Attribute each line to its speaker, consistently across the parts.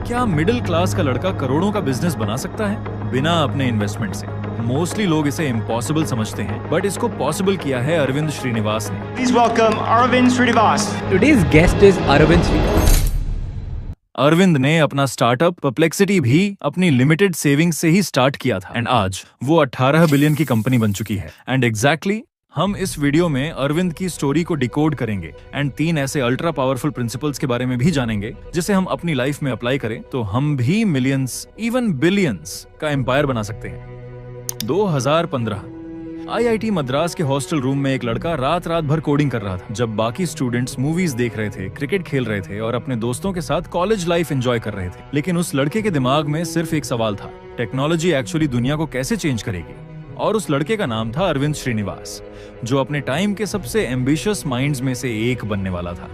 Speaker 1: क्या middle class का लड़का करोड़ों का बिजनेस बना सकता है बिना अपने इन्वेस्टमेंट से? मोस्टली लोग इसे इम्पॉसिबल समझते हैं, बट इसको पॉसिबल किया है अरविंद श्रीनिवास ने।
Speaker 2: Please welcome Arvind Srinivas.
Speaker 3: Today's guest is Arvind Srinivas.
Speaker 1: Arvind ने अपना स्टार्टअप परप्लेक्सिटी भी अपनी लिमिटेड सेविंग्स से ही स्टार्ट किया था, एंड आज वो 18 बिलियन की कंपनी बन चुकी है। एंड एग्जैक्टली हम इस वीडियो में अरविंद की स्टोरी को डिकोड करेंगे एंड 3 ऐसे अल्ट्रा पावरफुल प्रिंसिपल्स के बारे में भी जानेंगे जिसे हम अपनी लाइफ में अप्लाई करें तो हम भी मिलियंस, इवन बिलियंस का एम्पायर बना सकते हैं। 2015 IIT मद्रास के हॉस्टल रूम में एक लड़का रात भर कोडिंग कर रहा था, जब बाकी स्टूडेंट्स मूवीज देख रहे थे, क्रिकेट खेल रहे थे और अपने दोस्तों के साथ कॉलेज लाइफ एंजॉय कर रहे थे। लेकिन उस लड़के के दिमाग में सिर्फ एक सवाल था, टेक्नोलॉजी एक्चुअली दुनिया को कैसे चेंज करेगी? और उस लड़के का नाम था अरविंद श्रीनिवास, जो अपने टाइम के सबसे एम्बिशियस माइंड्स में से एक बनने वाला था।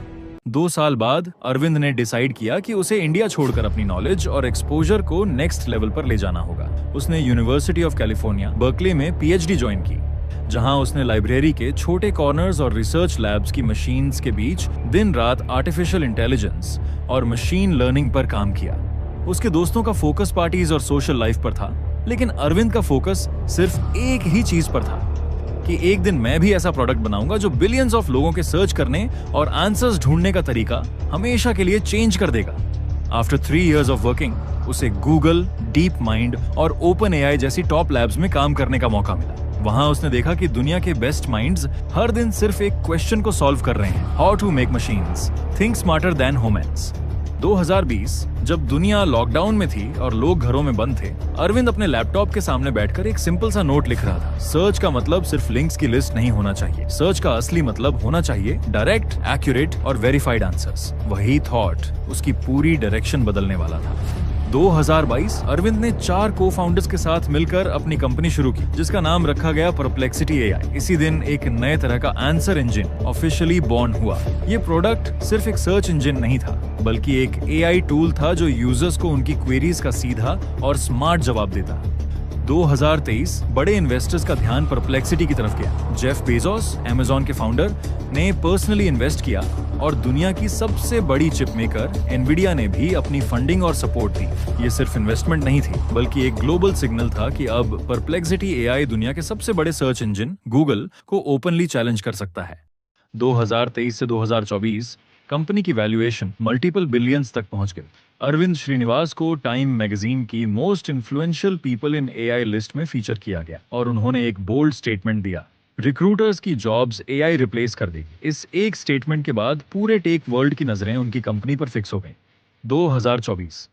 Speaker 1: 2 साल बाद अरविंद ने डिसाइड किया कि उसे इंडिया छोड़कर अपनी नॉलेज और एक्सपोजर को नेक्स्ट लेवल पर ले जाना होगा। उसने यूनिवर्सिटी ऑफ कैलिफोर्निया बर्कले में PhD ज्वाइन की, जहां उसने लाइब्रेरी के छोटे कॉर्नर्स और रिसर्च लैब्स की मशीन्स के बीच दिन रात आर्टिफिशियल इंटेलिजेंस और मशीन लर्निंग पर काम किया। उसके दोस्तों का फोकस पार्टीज और सोशल लाइफ पर था, लेकिन अरविंद का फोकस सिर्फ एक ही चीज पर था कि एक दिन मैं भी ऐसा प्रोडक्ट बनाऊंगा जो बिलियंस ऑफ लोगों के सर्च करने और आंसर्स ढूंढने का तरीका हमेशा के लिए चेंज कर देगा। आफ्टर 3 years ऑफ वर्किंग, उसे गूगल, डीप माइंड और ओपन AI जैसी टॉप लैब्स में काम करने का मौका मिला। वहां उसने देखा कि दुनिया के बेस्ट माइंड्स हर दिन सिर्फ एक क्वेश्चन को सॉल्व कर रहे हैं, how to make machines think smarter than humans. 2020 जब दुनिया लॉकडाउन में थी और लोग घरों में बंद थे, अरविंद अपने लैपटॉप के सामने बैठकर एक सिंपल सा नोट लिख रहा था। सर्च का मतलब सिर्फ लिंक्स की लिस्ट नहीं होना चाहिए, सर्च का असली मतलब होना चाहिए डायरेक्ट, एक्यूरेट और वेरीफाइड आंसर्स। वही थॉट उसकी पूरी डायरेक्शन बदलने वाला था। 2022 अरविंद ने 4 को-फाउंडर्स के साथ मिलकर अपनी कंपनी शुरू की, जिसका नाम रखा गया परप्लेक्सिटी AI। इसी दिन एक नए तरह का आंसर इंजन ऑफिशियली बॉर्न हुआ। ये प्रोडक्ट सिर्फ एक सर्च इंजन नहीं था, बल्कि एक AI टूल था जो यूजर्स को उनकी क्वेरीज का सीधा और स्मार्ट जवाब देता। 2023 बड़े इन्वेस्टर्स का ध्यान परप्लेक्सिटी की तरफ गया। जेफ बेजोस, Amazon के फाउंडर, ने पर्सनली इन्वेस्ट किया और दुनिया की सबसे बड़ी चिप मेकर एनवीडिया ने भी अपनी फंडिंग और सपोर्ट दी। ये सिर्फ इन्वेस्टमेंट नहीं थी, बल्कि एक ग्लोबल सिग्नल था कि अब परप्लेक्सिटी AI दुनिया के सबसे बड़े सर्च इंजन गूगल को ओपनली चैलेंज कर सकता है। 2023 से 2024 कंपनी की वैल्यूएशन मल्टीपल बिलियंस तक पहुंच गई। अरविंद श्रीनिवास को टाइम मैगजीन की most influential people in AI list में फीचर किया गया और उन्होंने एक बोल्ड स्टेटमेंट दिया, रिक्रूटर्स की जॉब्स AI रिप्लेस कर देगी। इस एक स्टेटमेंट के बाद पूरे टेक वर्ल्ड की नजरें उनकी कंपनी पर फिक्स हो गई। 2024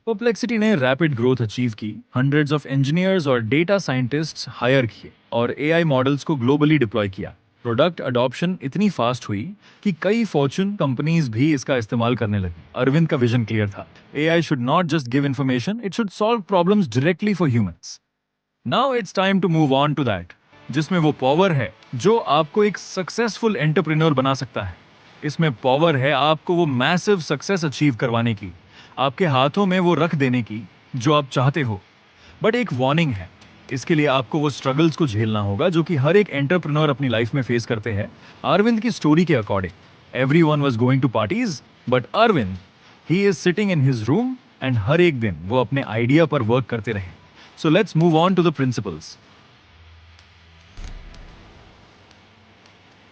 Speaker 1: परप्लेक्सिटी ने रैपिड ग्रोथ अचीव की, हंड्रेड्स ऑफ इंजीनियर्स और डेटा साइंटिस्ट्स हायर किए और AI मॉडल्स को ग्लोबली डिप्लॉय किया। प्रोडक्ट अडॉप्शन इतनी फास्ट हुई कि कई फॉर्च्यून कंपनीज भी इसका इस्तेमाल करने लगी। अरविंद का विजन क्लियर था, AI should not just give information, it should solve problems directly for humans. Now it's time to move on to that, जिसमें वो पावर है जो आपको एक सक्सेसफुल एंटरप्रेन्योर बना सकता है। इसमें पावर है आपको वो मैसिव सक्सेस अचीव करवाने की, आपके हाथों में वो रख देने की जो आप चाहते हो। बट एक वार्निंग है, इसके लिए आपको वो स्ट्रगल्स को झेलना होगा जो कि हर एक एंटरप्रेन्योर अपनी लाइफ में फेस करते हैं। अरविंद की स्टोरी के according everyone was going to parties, but Arvind he is sitting in his room and हर एक दिन वो अपने आइडिया पर वर्क करते रहे। So let's move on to the principles.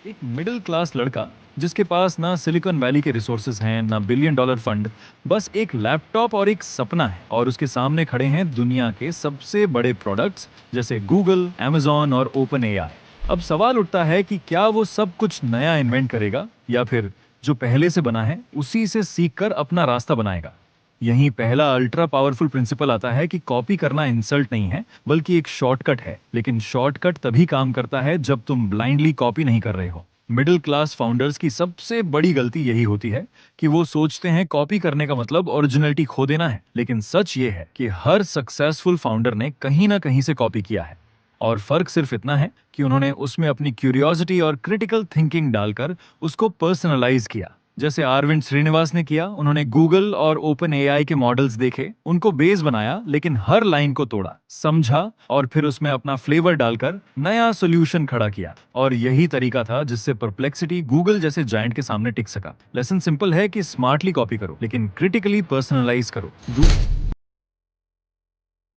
Speaker 1: एक मिडिल क्लास लड़का जिसके पास ना सिलिकॉन वैली के रिसोर्सेज हैं, ना $1 बिलियन फंड, बस एक लैपटॉप और एक सपना है, और उसके सामने खड़े हैं दुनिया के सबसे बड़े प्रोडक्ट्स जैसे गूगल, Amazon और ओपन AI। अब सवाल उठता है कि क्या वो सब कुछ नया इन्वेंट करेगा या फिर जो पहले से बना है उसी से सीखकर अपना रास्ता बनाएगा। यहीं पहला अल्ट्रा पावरफुल प्रिंसिपल आता है कि कॉपी करना इंसल्ट नहीं है, बल्कि एक शॉर्टकट है। लेकिन शॉर्टकट तभी काम करता है जब तुम ब्लाइंडली कॉपी नहीं कर रहे हो। मिडिल क्लास फाउंडर्स की सबसे बड़ी गलती यही होती है कि वो सोचते हैं कॉपी करने का मतलब ओरिजिनलिटी खो देना है। लेकिन सच ये है कि हर सक्सेसफुल फाउंडर ने कहीं ना कहीं से कॉपी किया है, और फर्क सिर्फ इतना है कि उन्होंने उसमें अपनी क्यूरियोसिटी और क्रिटिकल थिंकिंग डालकर उसको पर्सनलाइज किया। जैसे अरविंद श्रीनिवास ने किया। उन्होंने गूगल और ओपन एआई के मॉडल्स देखे, उनको बेस बनाया, लेकिन हर लाइन को तोड़ा, समझा और फिर उसमें अपना फ्लेवर डालकर नया सोल्यूशन खड़ा किया। और यही तरीका था जिससे परप्लेक्सिटी गूगल जैसे जायंट के सामने टिक सका। लेसन सिंपल है कि स्मार्टली कॉपी करो, लेकिन क्रिटिकली पर्सनलाइज करो।